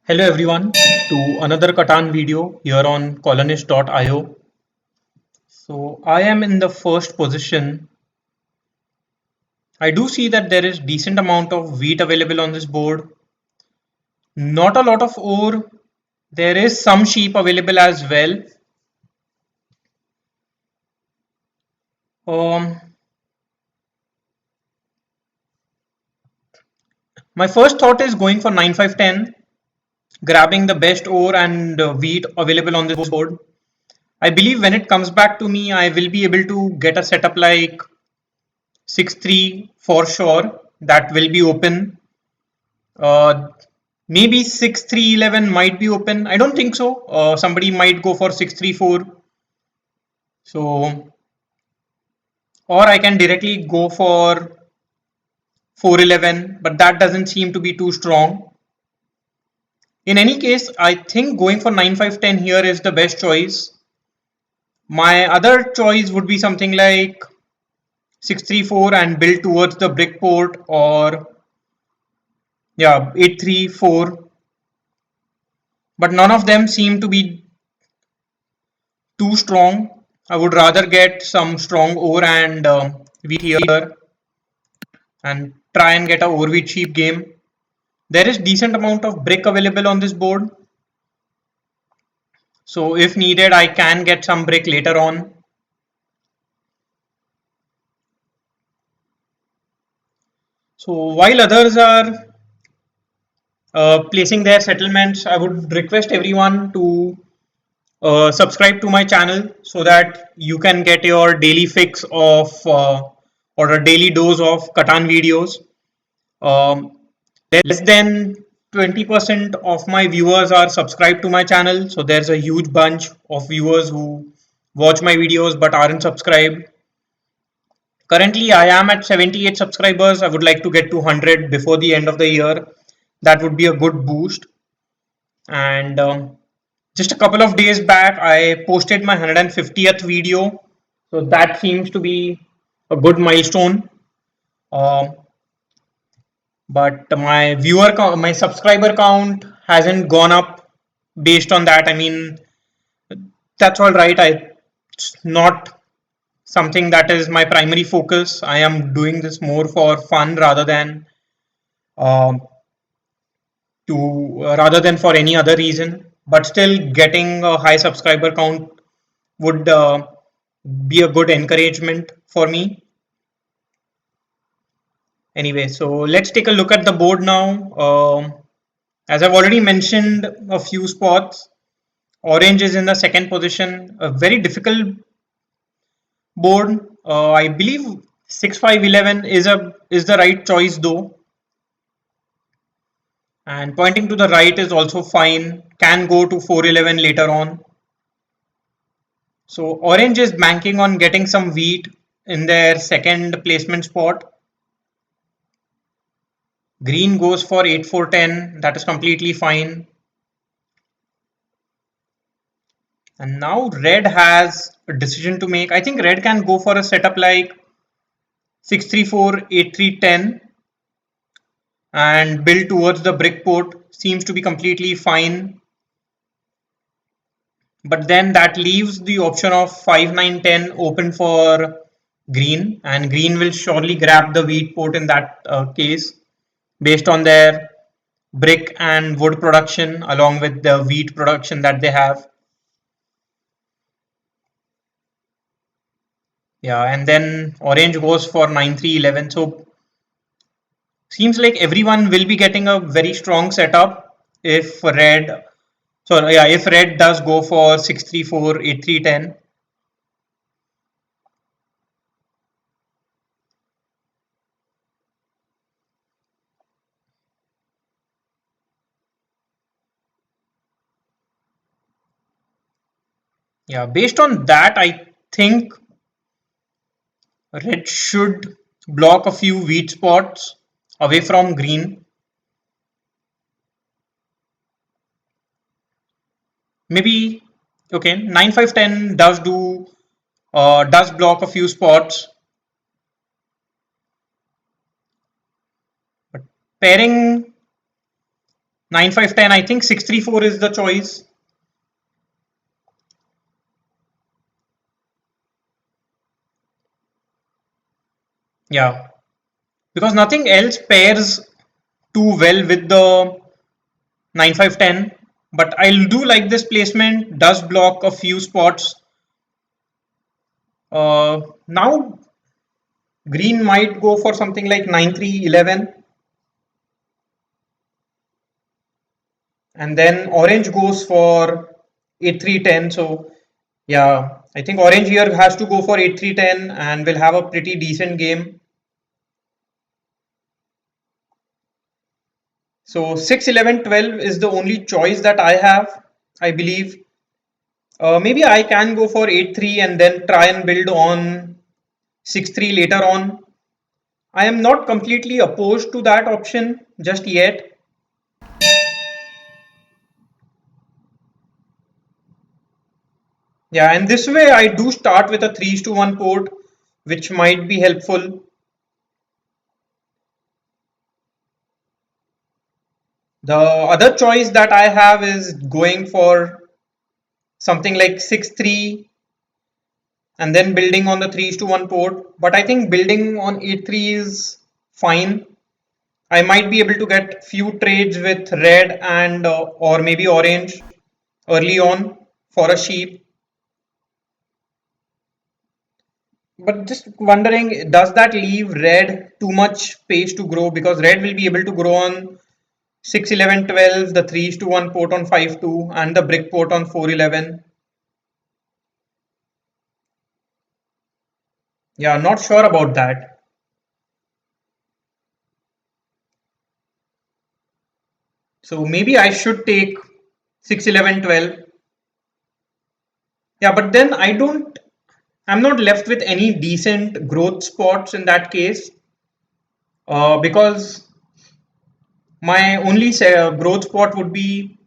Hello everyone to another Catan video here on colonist.io. So I am in the first position. I do see that there is decent amount of wheat available on this board. Not a lot of ore. There is some sheep available as well. Um, my first thought is going for 9510, grabbing the best ore and wheat available on this board. I believe when it comes back to me, I will be able to get a setup like 6-3 for sure. That will be open. Maybe 6-3-11 might be open. I don't think so. Somebody might go for 6-3-4. So, or I can directly go for 4-11, but that doesn't seem to be too strong. In any case, I think going for 9-5-10 here is the best choice. My other choice would be something like 6-3-4 and build towards the brick port, or yeah, 8-3-4. But none of them seem to be too strong. I would rather get some strong ore and wheat here and try and get a ore wheat sheep game. There is decent amount of brick available on this board. So if needed, I can get some brick later on. So while others are placing their settlements, I would request everyone to subscribe to my channel so that you can get your daily fix of or a daily dose of Catan videos. Um, Less than 20% of my viewers are subscribed to my channel. So there's a huge bunch of viewers who watch my videos but aren't subscribed. Currently, I am at 78 subscribers. I would like to get to 100 before the end of the year. That would be a good boost. And just a couple of days back, I posted my 150th video. So that seems to be a good milestone. Um, but my subscriber count hasn't gone up based on that. I mean, that's all right. It's not something that is my primary focus. I am doing this more for fun um, rather than for any other reason. But still, getting a high subscriber count would be a good encouragement for me. Anyway, so let's take a look at the board now. As I've already mentioned a few spots, orange is in the second position, a very difficult board. I believe 6-5-11 is the right choice though, and pointing to the right is also fine. Can go to 4-11 later on. So orange is banking on getting some wheat in their second placement spot. Green goes for 8-4-10. That is completely fine. And now red has a decision to make. I think red can go for a setup like 6-3-4, 8-3-10 and build towards the brick port. Seems to be completely fine. But then that leaves the option of 5-9-10 open for green, and green will surely grab the wheat port in that case based on their brick and wood production along with the wheat production that they have. Yeah, and then orange goes for 9-3-11. So seems like everyone will be getting a very strong setup if red. So yeah, if red does go for 6-3-4, 8-3-10. Yeah, based on that, I think red should block a few wheat spots away from green. Maybe okay, 9-5-10 does block a few spots. But pairing 9 5 10. I think 6 3 4 is the choice. Yeah, because nothing else pairs too well with the 9 5 10. But I do like this placement. Does block a few spots. Now green might go for something like 9 3 11, and then orange goes for 8 3 10. So yeah, I think orange here has to go for 8 3 10 and will have a pretty decent game. So 6 11 12 is the only choice that I have, I believe. Maybe I can go for 8 3 and then try and build on 6 3 later on. I am not completely opposed to that option just yet. Yeah, and this way I do start with a 3:1 port, which might be helpful. The other choice that I have is going for something like 6 3 and then building on the 3:1 port. But I think building on 8 3 is fine. I might be able to get few trades with red and or maybe orange early on for a sheep. But just wondering, does that leave red too much space to grow? Because red will be able to grow on 6 11 12, the 3:1 port on 5 2, and the brick port on 4 11. Yeah, not sure about that. So maybe I should take 6 11 12. Yeah, but then I'm not left with any decent growth spots in that case, because my only growth spot would be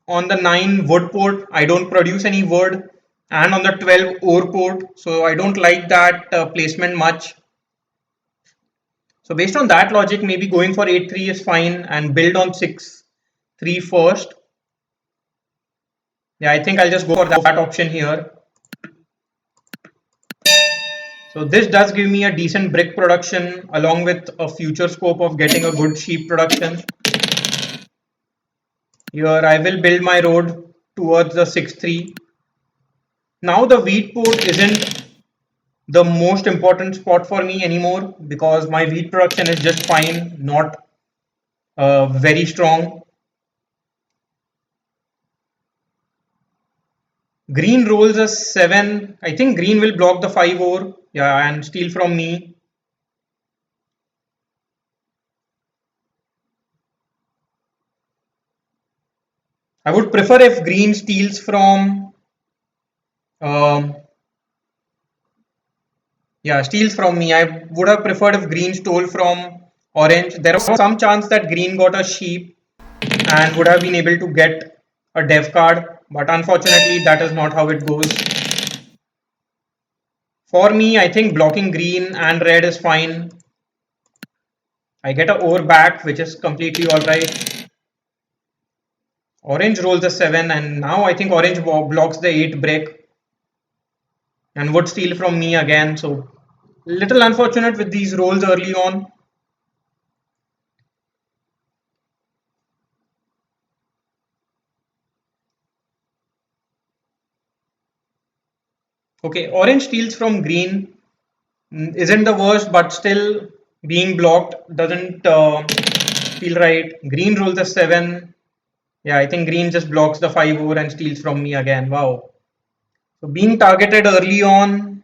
on the 9 wood port. I don't produce any wood, and on the 12 ore port, so I don't like that placement much. So based on that logic, maybe going for 8 3 is fine and build on 6 3 first. Yeah, I think I'll just go for that option here. So this does give me a decent brick production along with a future scope of getting a good sheep production. Here I will build my road towards the 6 3. Now the wheat port isn't the most important spot for me anymore because my wheat production is just fine, not very strong. Green rolls a 7. I think green will block the 5 ore, yeah, and steal from me. I would prefer if green steals from um, yeah, steals from me. I would have preferred if green stole from orange. There was some chance that green got a sheep and would have been able to get a dev card, but unfortunately that is not how it goes. For me, I think blocking green and red is fine. I get a ore back, which is completely alright. Orange rolls a 7, and now I think orange blocks the 8 brick and would steal from me again. So, little unfortunate with these rolls early on. Okay, orange steals from green. Isn't the worst, but still being blocked doesn't feel right. Green rolls a 7. Yeah, I think green just blocks the 5 over and steals from me again. Wow. So being targeted early on,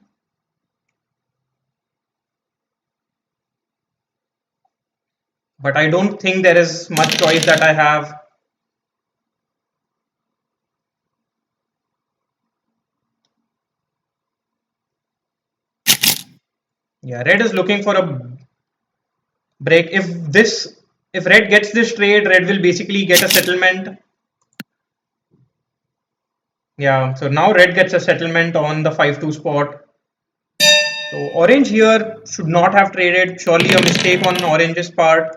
but I don't think there is much choice that I have. Yeah, red is looking for a break. If red gets this trade, red will basically get a settlement. Yeah, so now red gets a settlement on the 5-2 spot. So orange here should not have traded. Surely a mistake on orange's part.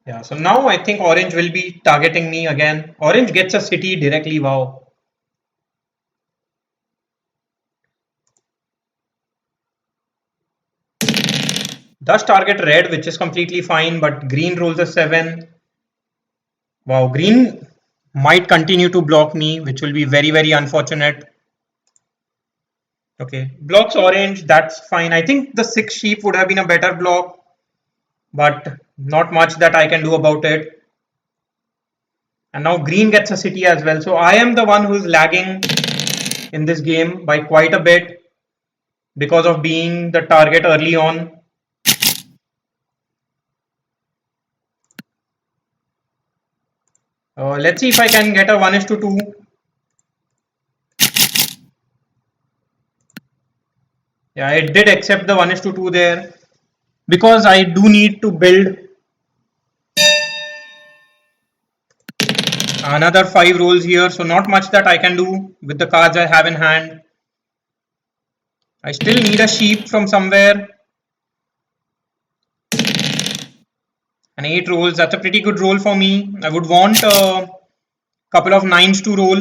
Yeah, so now I think orange will be targeting me again. Orange gets a city directly. Wow. Does target red, which is completely fine, but green rolls a 7. Wow, green might continue to block me, which will be very, very unfortunate. Okay, blocks orange, that's fine. I think the 6 sheep would have been a better block, but not much that I can do about it. And now green gets a city as well. So I am the one who's lagging in this game by quite a bit because of being the target early on. Let's see if I can get a 1:2. Yeah, it did accept the 1:2 there because I do need to build another 5 rolls here. So not much that I can do with the cards I have in hand. I still need a sheep from somewhere. And 8 rolls, that's a pretty good roll for me. I would want a couple of 9s to roll.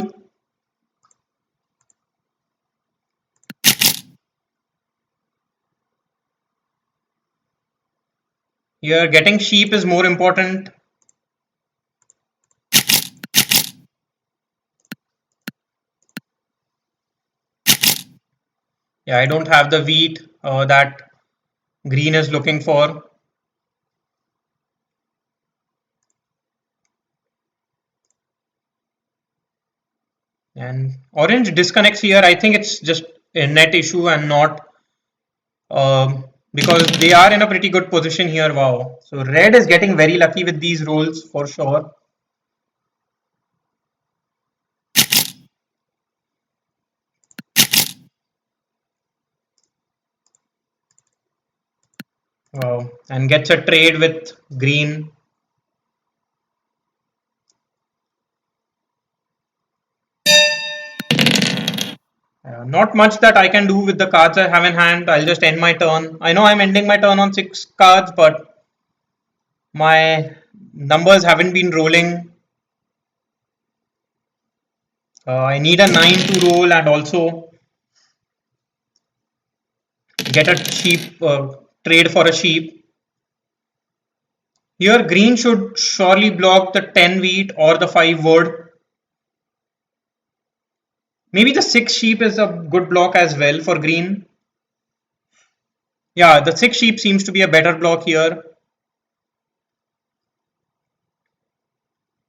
Here, getting sheep is more important. Yeah, I don't have the wheat that green is looking for. And orange disconnects here. I think it's just a net issue and not because they are in a pretty good position here. Wow. So red is getting very lucky with these rolls for sure. Wow. And gets a trade with green. Not much that I can do with the cards I have in hand. I'll just end my turn. I know I'm ending my turn on 6 cards, but my numbers haven't been rolling. I need a 9 to roll and also get a sheep, trade for a sheep. Here green should surely block the 10 wheat or the 5 wood. Maybe the 6 sheep is a good block as well for green. Yeah, the 6 sheep seems to be a better block here.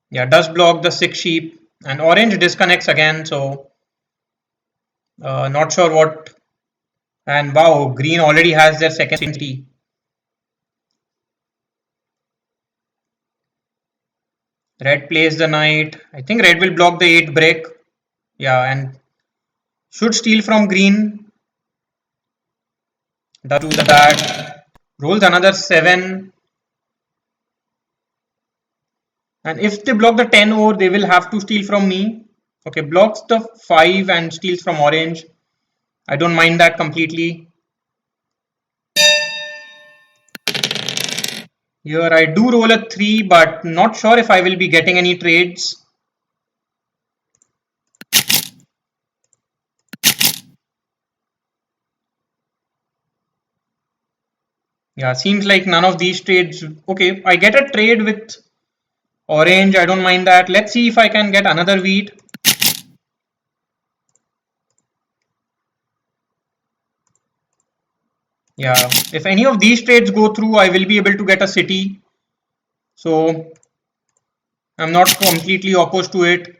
Yeah, does block the 6 sheep and orange disconnects again, so not sure what. And wow, green already has their second city. Red plays the knight. I think red will block the 8 brick. Yeah, and should steal from green. Does do that. Rolls another 7. And if they block the 10 ore, they will have to steal from me. Okay, blocks the 5 and steals from orange. I don't mind that completely. Here I do roll a 3, but not sure if I will be getting any trades. Yeah, seems like none of these trades. Okay, I get a trade with orange. I don't mind that. Let's see if I can get another wheat. Yeah, if any of these trades go through, I will be able to get a city. So I'm not completely opposed to it.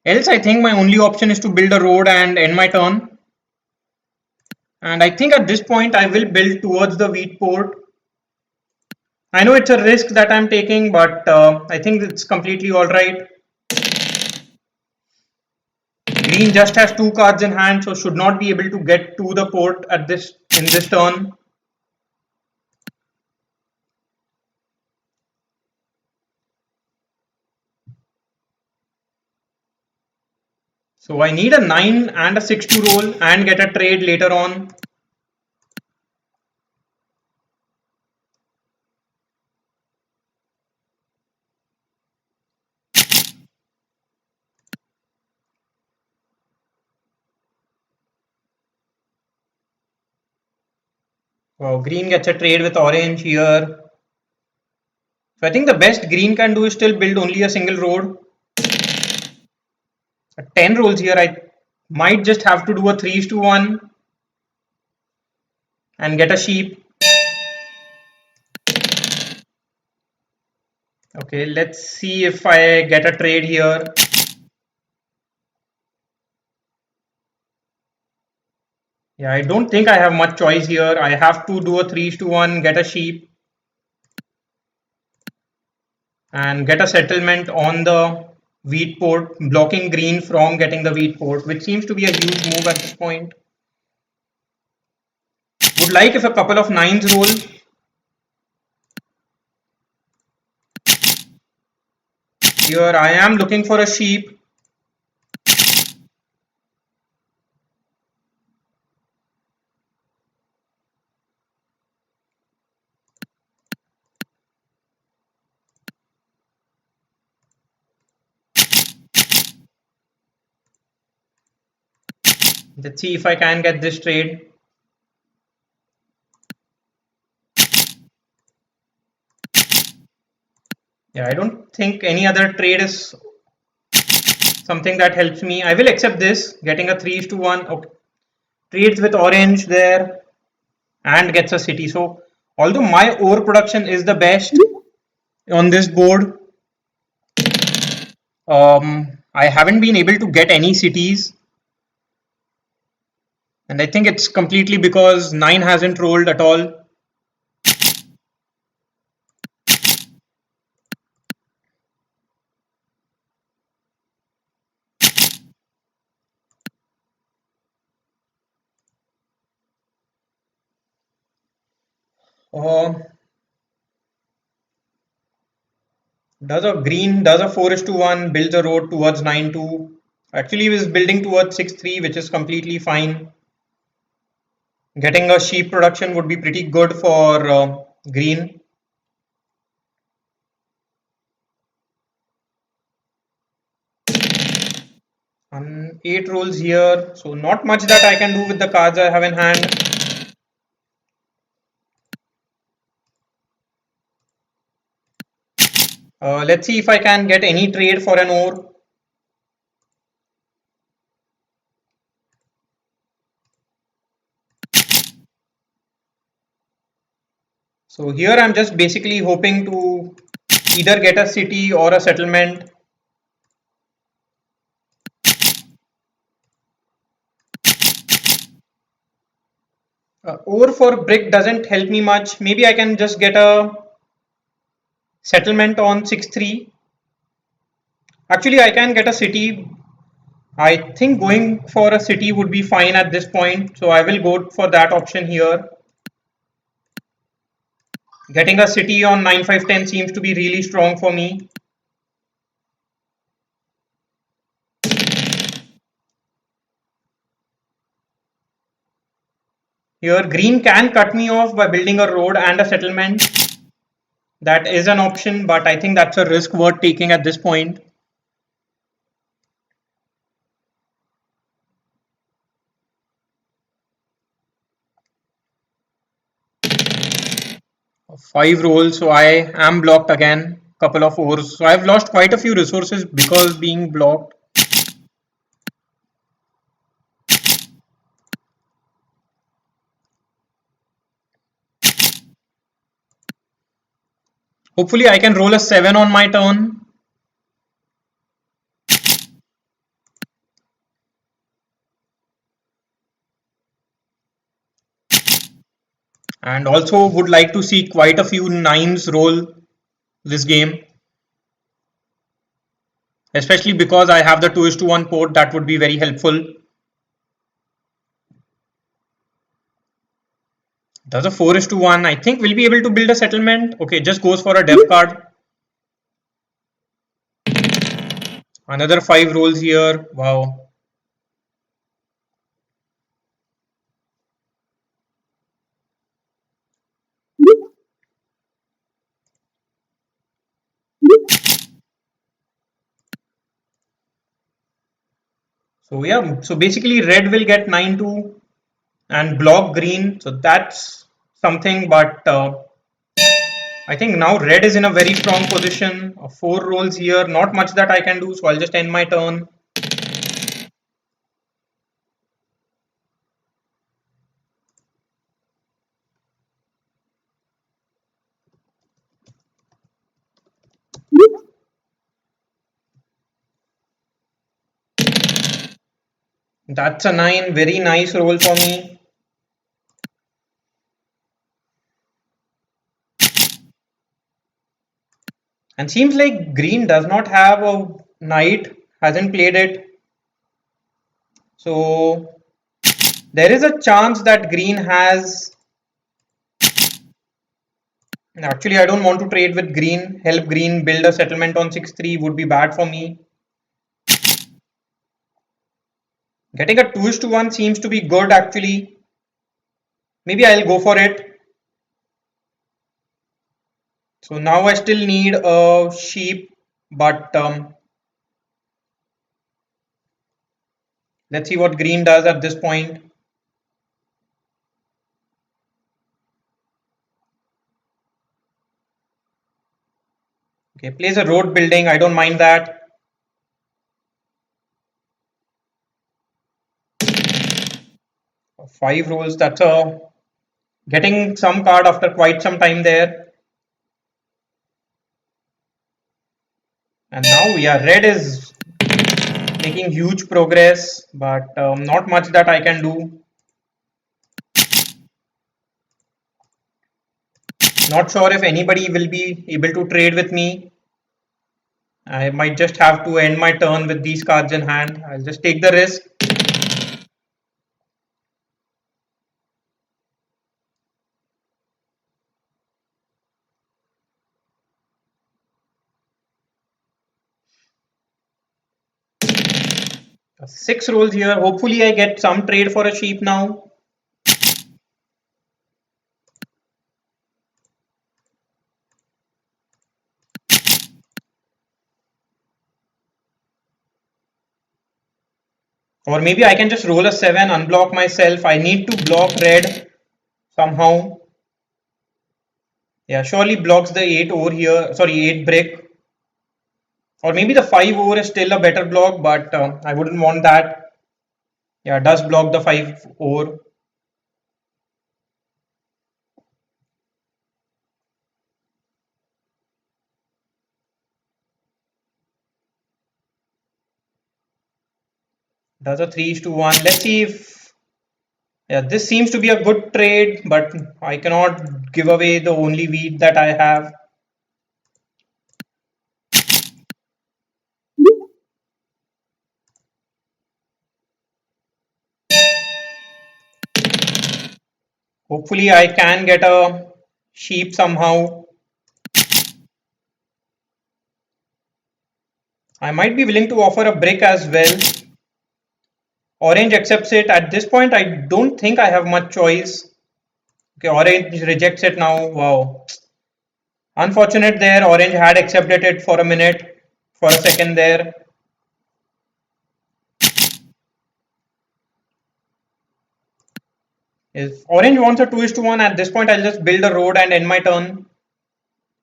Else, I think my only option is to build a road and end my turn. And I think at this point, I will build towards the wheat port. I know it's a risk that I'm taking, but I think it's completely all right. Green just has 2 cards in hand, so should not be able to get to the port at this in this turn. So I need a 9 and a 6 to roll and get a trade later on. Wow, green gets a trade with orange here. So I think the best green can do is still build only a single road. 10 rolls here. I might just have to do a 3:1 and get a sheep. Okay, let's see if I get a trade here. Yeah, I don't think I have much choice here. I have to do a 3:1, get a sheep, and get a settlement on the wheat port, blocking green from getting the wheat port, which seems to be a huge move at this point. Would like if a couple of nines roll. Here I am looking for a sheep. Let's see if I can get this trade. Yeah, I don't think any other trade is something that helps me. I will accept this, getting a 3:1. Okay. Trades with orange there and gets a city. So although my ore production is the best on this board, I haven't been able to get any cities, and I think it's completely because 9 hasn't rolled at all. Uh, does a 4:1 builds a road towards 9-2. Actually, he was building towards 6-3, which is completely fine. Getting a sheep production would be pretty good for green. And 8 rolls here, so not much that I can do with the cards I have in hand. Let's see if I can get any trade for an ore. So here I'm just basically hoping to either get a city or a settlement. Ore for brick doesn't help me much. Maybe I can just get a settlement on 6-3. Actually, I can get a city. I think going for a city would be fine at this point. So I will go for that option here. Getting a city on 9-5-10 seems to be really strong for me. Here green can cut me off by building a road and a settlement. That is an option, but I think that's a risk worth taking at this point. Five rolls, so I am blocked again. Couple of ores. So I've lost quite a few resources because being blocked. Hopefully I can roll a 7 on my turn. And also would like to see quite a few nines roll this game. Especially because I have the 2:1 port, that would be very helpful. Does a 4:1. I think we'll be able to build a settlement. Okay, just goes for a dev card. Another 5 rolls here. Wow. So yeah, so basically red will get 9-2 and block green. So that's something, but I think now red is in a very strong position. Four rolls here, not much that I can do, so I'll just end my turn. That's a 9, very nice roll for me. And seems like green does not have a knight, hasn't played it. So there is a chance that green has. Actually, I don't want to trade with green. Help green build a settlement on 6-3 would be bad for me. Getting a 2:1 seems to be good actually. Maybe I'll go for it. So now I still need a sheep, but let's see what green does at this point. Okay, plays a road building. I don't mind that. Five rolls. That's a getting some card after quite some time there. And now, yeah, red is making huge progress, but not much that I can do. Not sure if anybody will be able to trade with me. I might just have to end my turn with these cards in hand. I'll just take the risk. Six rolls here. Hopefully I get some trade for a sheep now. Or maybe I can just roll a 7, unblock myself. I need to block red somehow. Yeah, surely blocks the 8 over here. Sorry, 8 brick. Or maybe the 5 over is still a better block, but I wouldn't want that. Yeah, does block the 5 over. Does a 3:1. Let's see if. Yeah, this seems to be a good trade, but I cannot give away the only wheat that I have. Hopefully, I can get a sheep somehow. I might be willing to offer a brick as well. Orange accepts it. At this point, I don't think I have much choice. Okay, orange rejects it now. Wow. Unfortunate there. Orange had accepted it for a minute, for a second there. If orange wants a 2:1, at this point, I'll just build a road and end my turn.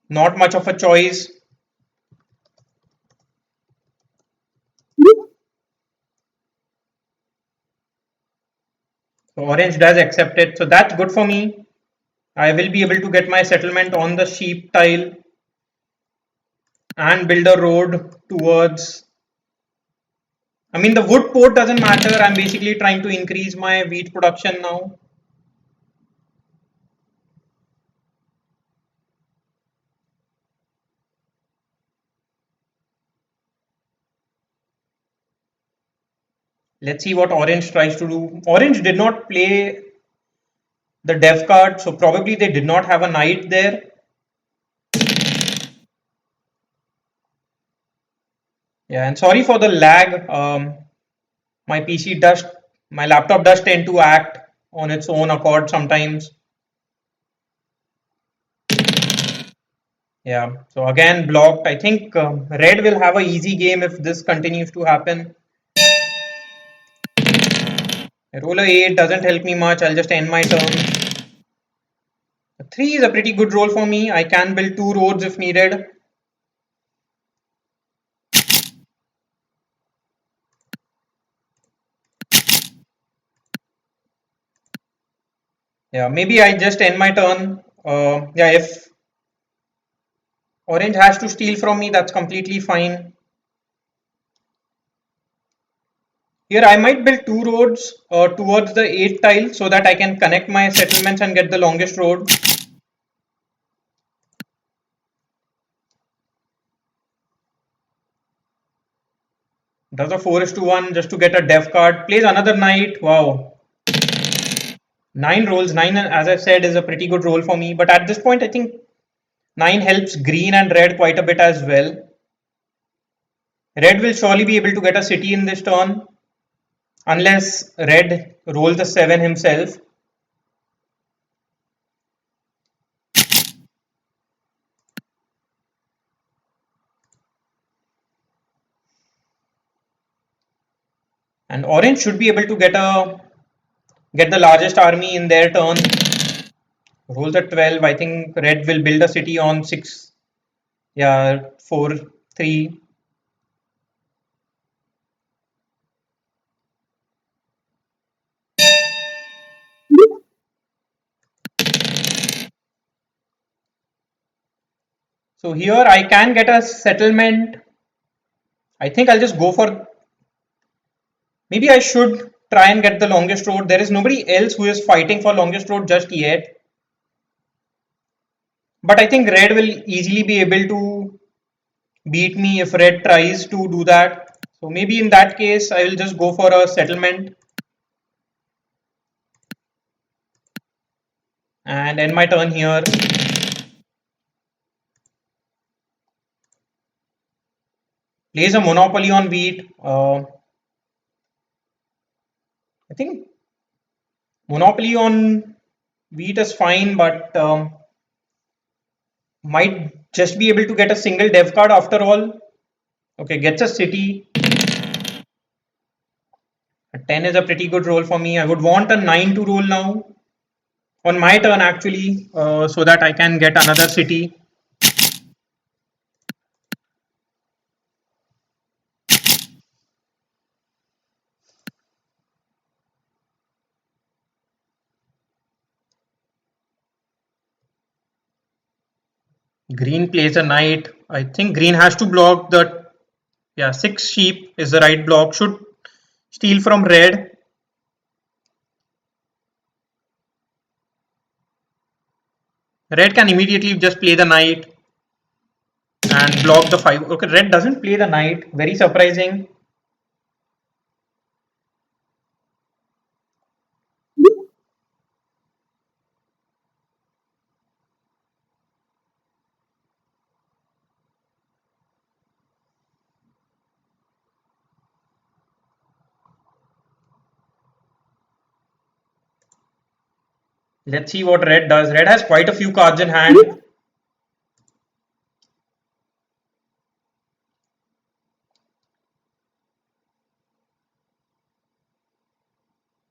Not much of a choice. So orange does accept it. So that's good for me. I will be able to get my settlement on the sheep tile and build a road towards. I mean, the wood port doesn't matter. I'm basically trying to increase my wheat production now. Let's see what orange tries to do. Orange did not play the dev card, so probably they did not have a knight there. Yeah, and sorry for the lag. My PC does, my laptop does tend to act on its own accord sometimes. Yeah, so again blocked. I think red will have a easy game if this continues to happen. Roll a 8 doesn't help me much. I'll just end my turn. 3 is a pretty good roll for me. I can build 2 roads if needed. Yeah, maybe I just end my turn. Yeah, if orange has to steal from me, that's completely fine. Here I might build 2 roads towards the 8th tile so that I can connect my settlements and get the longest road. Does a 4:1 just to get a dev card. Plays another knight. Wow. 9 rolls. 9, as I said, is a pretty good roll for me. But at this point, I think 9 helps green and red quite a bit as well. Red will surely be able to get a city in this turn. Unless red rolls a 7 himself. And orange should be able to get the largest army in their turn. Rolls at 12. I think red will build a city on 6. Yeah, 4, 3. So here I can get a settlement. I think I'll just go for, maybe I should try and get the longest road. There is nobody else who is fighting for longest road just yet. But I think red will easily be able to beat me if red tries to do that. So maybe in that case, I will just go for a settlement and end my turn here. Plays a monopoly on wheat. I think monopoly on wheat is fine, but might just be able to get a single dev card after all. Okay, gets a city. A 10 is a pretty good roll for me. I would want a 9 to roll now. On my turn actually, so that I can get another city. Green plays a knight. I think green has to block the, yeah, 6 sheep is the right block. Should steal from red. Red can immediately just play the knight and block the 5. Okay, red doesn't play the knight. Very surprising. Let's see what red does. Red has quite a few cards in hand.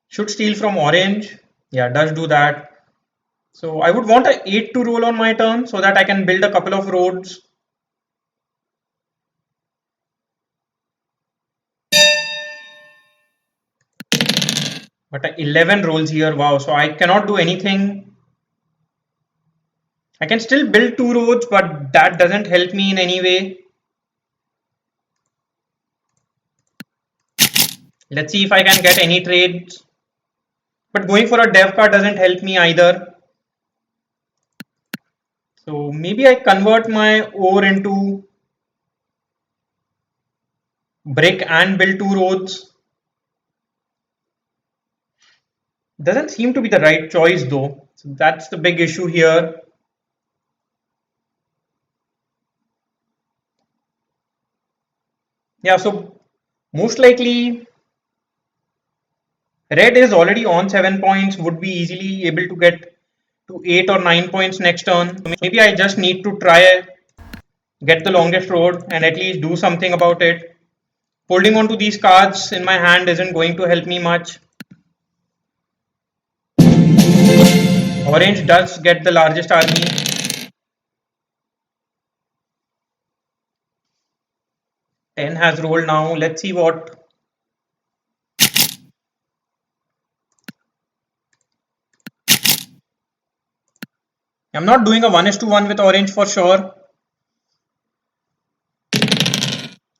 Should steal from orange. Yeah, does do that. So I would want a 8 to roll on my turn so that I can build a couple of roads. But a 11 rolls here. Wow. So I cannot do anything. I can still build 2 roads, but that doesn't help me in any way. Let's see if I can get any trades. But going for a dev card doesn't help me either. So maybe I convert my ore into brick and build 2 roads. Doesn't seem to be the right choice though. So that's the big issue here. Yeah, so most likely red is already on 7 points, would be easily able to get to 8 or 9 points next turn. So maybe I just need to try get the longest road and at least do something about it. Holding on to these cards in my hand isn't going to help me much. Orange does get the largest army. Ten has rolled now. Let's see what. I'm not doing a 1:1 with orange for sure.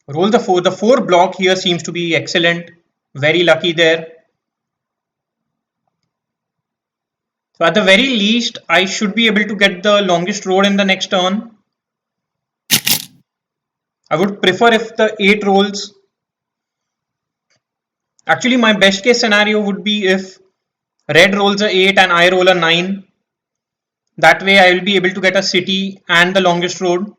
Roll the 4. The 4 block here seems to be excellent. Very lucky there. So at the very least, I should be able to get the longest road in the next turn. I would prefer if the 8 rolls. Actually, my best case scenario would be if red rolls a 8 and I roll a 9. That way I will be able to get a city and the longest road.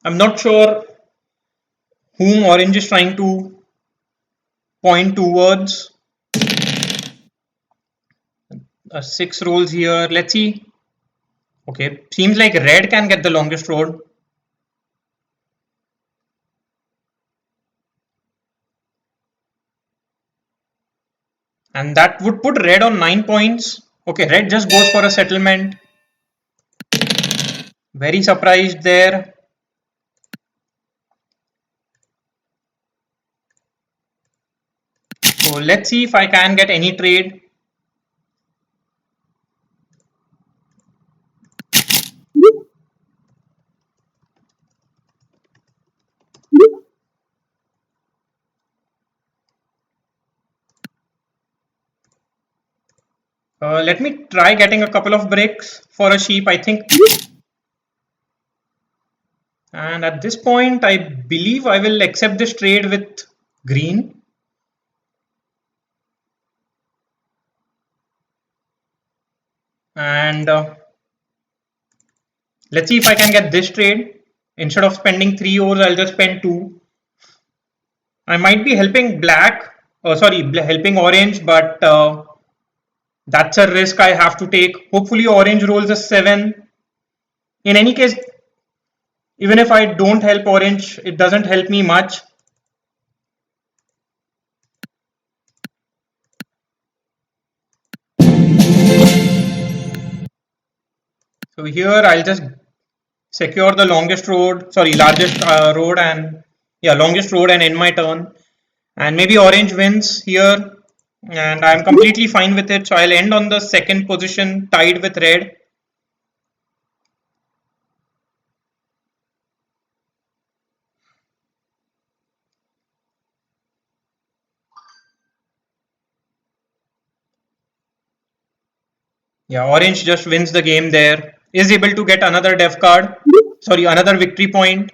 I'm not sure whom orange is trying to point towards. 6 rolls here. Let's see. Okay, seems like red can get the longest road. And that would put red on 9 points. Okay, red just goes for a settlement. Very surprised there. So let's see if I can get any trade. Let me try getting a couple of bricks for a sheep, I think. And at this point, I believe I will accept this trade with green. And let's see if I can get this trade. Instead of spending 3 ores, I'll just spend 2. I might be helping black, helping orange, but that's a risk I have to take. Hopefully orange rolls a 7. In any case, even if I don't help orange, it doesn't help me much. So here I'll just secure the longest road, largest road, and longest road and end my turn. And maybe orange wins here, and I'm completely fine with it. So I'll end on the second position, tied with red. Yeah, orange just wins the game there. Is able to get another dev card. Another victory point.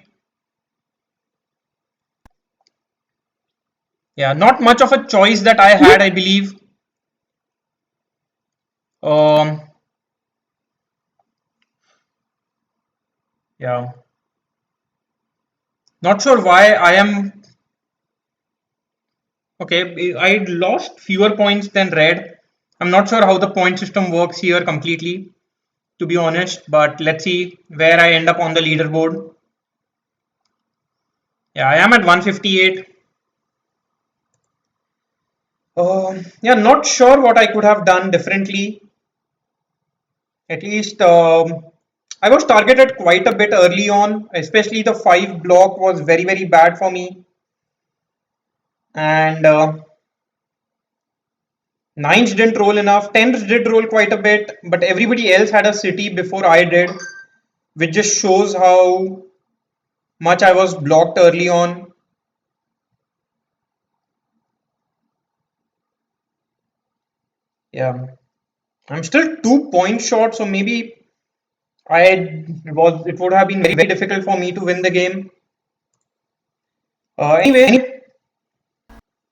Yeah, not much of a choice that I had, I believe. Um, yeah. Not sure why I am. Okay, I lost fewer points than red. I'm not sure how the point system works here completely, to be honest, but let's see where I end up on the leaderboard. Yeah, I am at 158. Yeah, not sure what I could have done differently. At least I was targeted quite a bit early on, especially the 5 block was very, very bad for me. And 9s didn't roll enough, 10s did roll quite a bit, but everybody else had a city before I did, which just shows how much I was blocked early on. Yeah, I'm still 2 points short, so maybe it would have been very, very difficult for me to win the game. Anyway,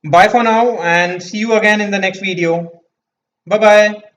bye for now and see you again in the next video. Bye bye.